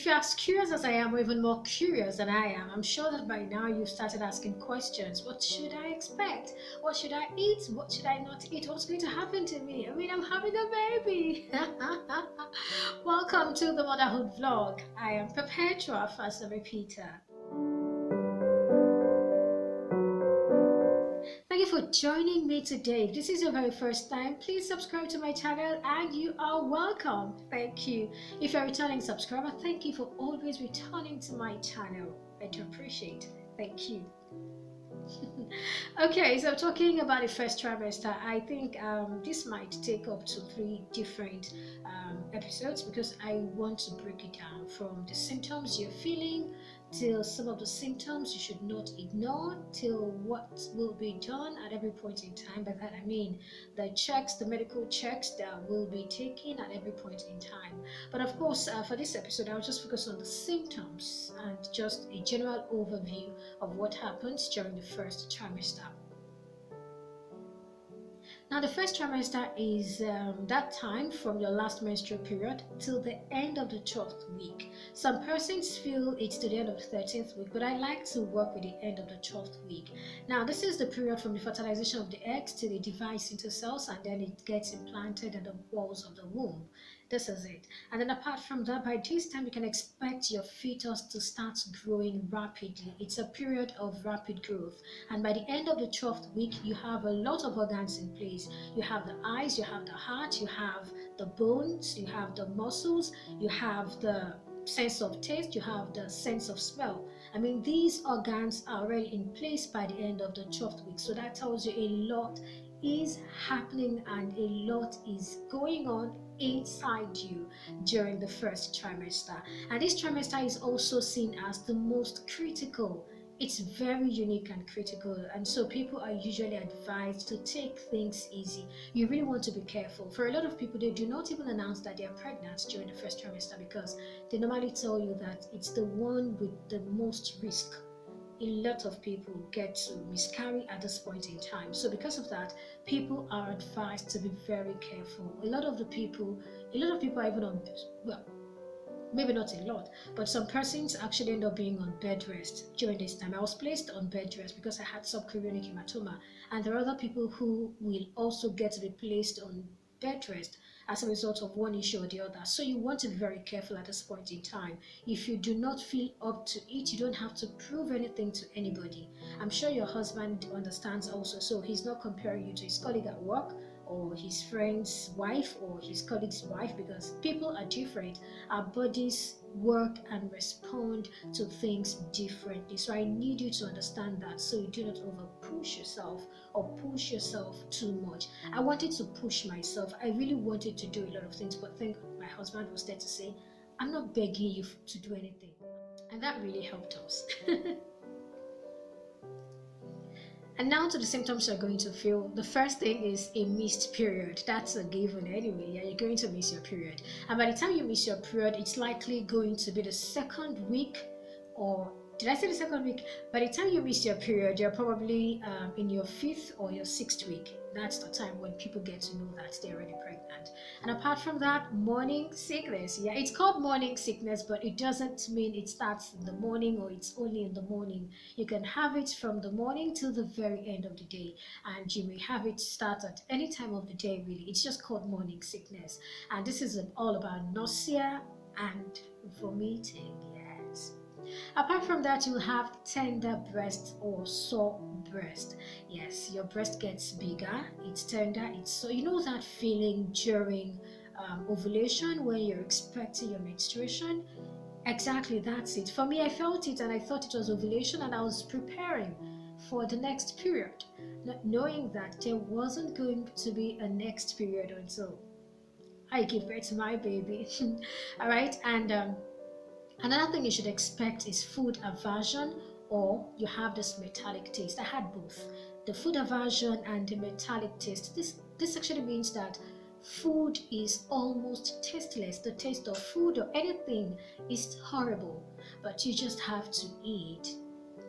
if you're as curious as I am, or even more curious than I am, I'm sure that by now you've started asking questions. What should I expect? What should I eat? What should I not eat? What's going to happen to me? I mean, I'm having a baby. Welcome to the Motherhood Vlog. I am Perpetua Fasanmi-Peter. Thank you for joining me today. If this is your very first time, please subscribe to my channel and you are welcome. Thank you. If you're a returning subscriber, thank you for always returning to my channel. I do appreciate it. Thank you. Okay, so talking about the first trimester, I think this might take up to 3 different episodes because I want to break it down from the symptoms you're feeling till some of the symptoms you should not ignore, till what will be done at every point in time. By that I mean the checks, the medical checks that will be taken at every point in time. But of course, for this episode, I'll just focus on the symptoms and just a general overview of what happens during the first trimester. Now, the first trimester is that time from your last menstrual period till the end of the 12th week. Some persons feel it's to the end of the 13th week, but I like to work with the end of the 12th week. Now, this is the period from the fertilization of the eggs till it divides into cells and then it gets implanted in the walls of the womb. This is it. And then apart from that, by this time you can expect your fetus to start growing rapidly. It's a period of rapid growth, and by the end of the 12th week you have a lot of organs in place. You have the eyes, you have the heart, you have the bones, you have the muscles, you have the sense of taste, you have the sense of smell. I mean, these organs are already in place by the end of the 12th week, so that tells you a lot is happening and a lot is going on inside you during the first trimester. And this trimester is also seen as the most critical. It's very unique and critical, and so people are usually advised to take things easy. You really want to be careful. For a lot of people, they do not even announce that they are pregnant during the first trimester because they normally tell you that it's the one with the most risk. A lot of people get to miscarry at this point in time. So because of that, people are advised to be very careful. A lot of people are even on, well, maybe not a lot, but some persons actually end up being on bed rest during this time. I was placed on bed rest because I had subchorionic hematoma, and there are other people who will also get to be placed on bed rest as a result of one issue or the other. So you want to be very careful at this point in time. If you do not feel up to it, you don't have to prove anything to anybody. I'm sure your husband understands also, so he's not comparing you to his colleague at work or his friend's wife or his colleague's wife, because people are different. Our bodies work and respond to things differently. So I need you to understand that, so you do not over push yourself or push yourself too much. I wanted to push myself. I really wanted to do a lot of things, but thank God my husband was there to say, I'm not begging you to do anything. And that really helped us. And now to the symptoms you're going to feel. The first thing is a missed period. That's a given anyway. Yeah, you're going to miss your period. And by the time you miss your period, it's likely going to be the second week, or did I say the second week? By the time you miss your period, you're probably in your 5th or your 6th week. That's the time when people get to know that they're already pregnant. And apart from that, morning sickness. Yeah, it's called morning sickness, but it doesn't mean it starts in the morning or it's only in the morning. You can have it from the morning till the very end of the day, and you may have it start at any time of the day, really. It's just called morning sickness. And this is all about nausea and vomiting. Yes. Apart from that, you'll have tender breast or sore breast. Yes, your breast gets bigger, it's tender, it's so, you know that feeling during ovulation when you're expecting your menstruation? Exactly, that's it. For me, I felt it and I thought it was ovulation, and I was preparing for the next period, not knowing that there wasn't going to be a next period until I give birth to my baby. All right, and another thing you should expect is food aversion, or you have this metallic taste. I had both, the food aversion and the metallic taste. This actually means that food is almost tasteless. The taste of food or anything is horrible, but you just have to eat.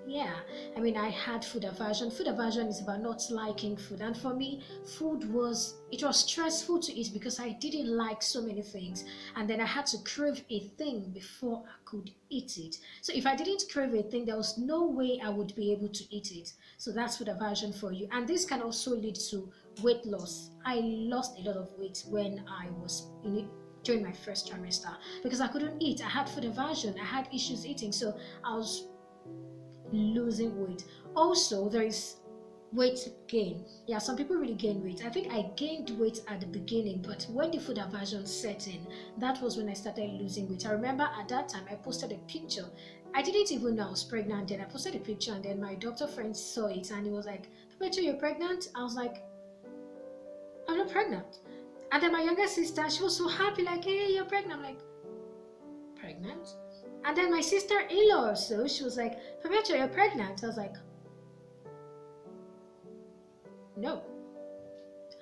Yeah, I mean, I had food aversion. Food aversion is about not liking food, and for me, it was stressful to eat because I didn't like so many things, and then I had to crave a thing before I could eat it. So if I didn't crave a thing, there was no way I would be able to eat it. So that's food aversion for you, and this can also lead to weight loss. I lost a lot of weight when I was in it during my first trimester because I couldn't eat. I had food aversion. I had issues eating, so I was losing weight. Also, there is weight gain. Yeah, some people really gain weight. I think I gained weight at the beginning, but when the food aversion set in, that was when I started losing weight. I remember at that time I posted a picture. I didn't even know I was pregnant then. I posted a picture and then my doctor friend saw it and he was like, Peter, you're pregnant? I was like, I'm not pregnant. And then my younger sister, she was so happy, like, hey, you're pregnant. I'm like, pregnant? And then my sister-in-law also, she was like, Peter, you're pregnant. I was like, no.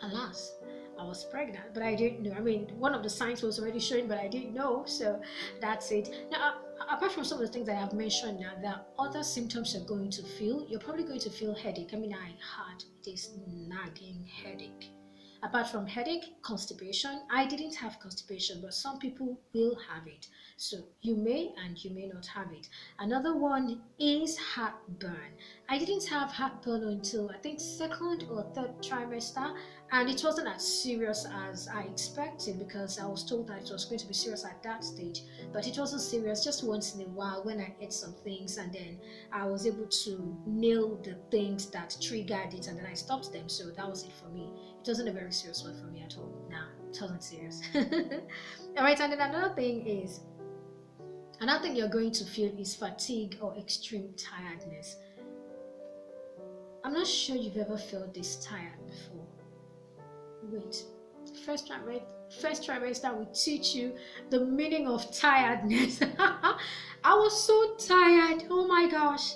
Alas, I was pregnant, but I didn't know. I mean, one of the signs was already showing, but I didn't know, so that's it. Now, apart from some of the things I have mentioned now, there are other symptoms you're going to feel. You're probably going to feel headache. I mean, I had this nagging headache. Apart from headache, constipation. I didn't have constipation, but some people will have it. So you may and you may not have it. Another one is heartburn. I didn't have heartburn until I think second or third trimester, and it wasn't as serious as I expected because I was told that it was going to be serious at that stage, but it wasn't serious. Just once in a while when I ate some things and then I was able to nail the things that triggered it and then I stopped them. So that was it for me. It wasn't a very serious one for me at all. Nah, it wasn't serious. All right, and then another thing you're going to feel is fatigue or extreme tiredness. I'm not sure you've ever felt this tired before. Wait, first trimester will teach you the meaning of tiredness. I was so tired. Oh my gosh.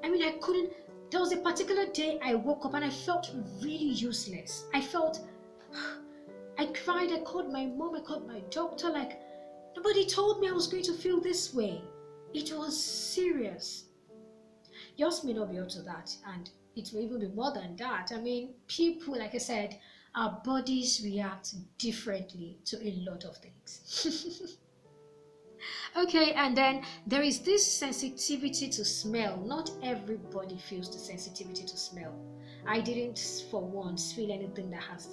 I mean, I couldn't. There was a particular day I woke up and I felt really useless. I cried. I called my mom. I called my doctor. Like, nobody told me I was going to feel this way. It was serious. Yours may not be up to that, and it may even be more than that. I mean, people, like I said, our bodies react differently to a lot of things. Okay, and then there is this sensitivity to smell. Not everybody feels the sensitivity to smell. I didn't for once feel anything that has,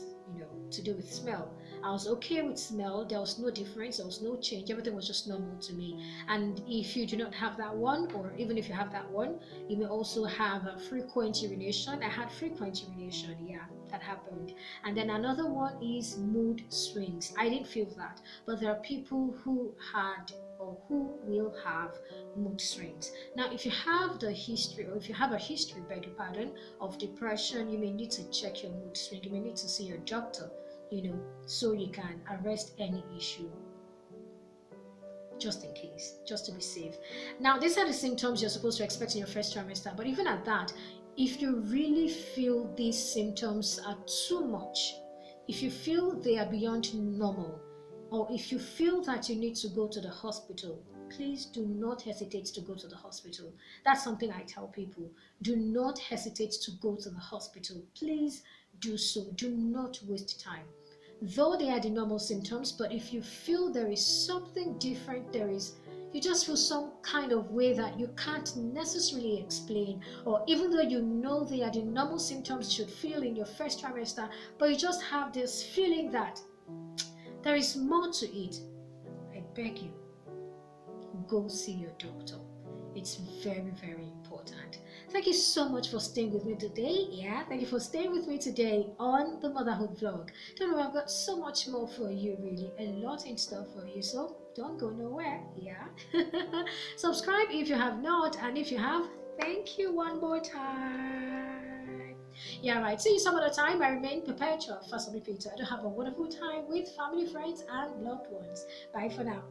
to do with smell. I was okay with smell. There was no difference. There was no change. Everything was just normal to me. And if you do not have that one, or even if you have that one, you may also have a frequent urination. I had frequent urination. Yeah, that happened. And then another one is mood swings. I didn't feel that, but there are people who had or who will have mood swings. Now, if you have the history, or if you have a history, beg your pardon, of depression, you may need to check your mood swing. You may need to see your doctor, so you can arrest any issue, just in case, just to be safe. Now, these are the symptoms you're supposed to expect in your first trimester, but even at that, if you really feel these symptoms are too much, if you feel they are beyond normal, or if you feel that you need to go to the hospital, please do not hesitate to go to the hospital. That's something I tell people. Do not hesitate to go to the hospital. Please do so. Do not waste time. Though they are the normal symptoms, but if you feel there is something different, you just feel some kind of way that you can't necessarily explain, or even though you know they are the normal symptoms you should feel in your first trimester, but you just have this feeling that there is more to it, I beg you, go see your doctor. It's very, very important. Thank you so much for staying with me today. Yeah, thank you for staying with me today on the Motherhood Vlog. Don't worry, I've got so much more for you, really. A lot in store for you, so don't go nowhere. Yeah. Subscribe if you have not, and if you have, thank you one more time. Yeah, right. See you some other time. I remain perpetual Fasanmi-Peter. I do have a wonderful time with family, friends, and loved ones. Bye for now.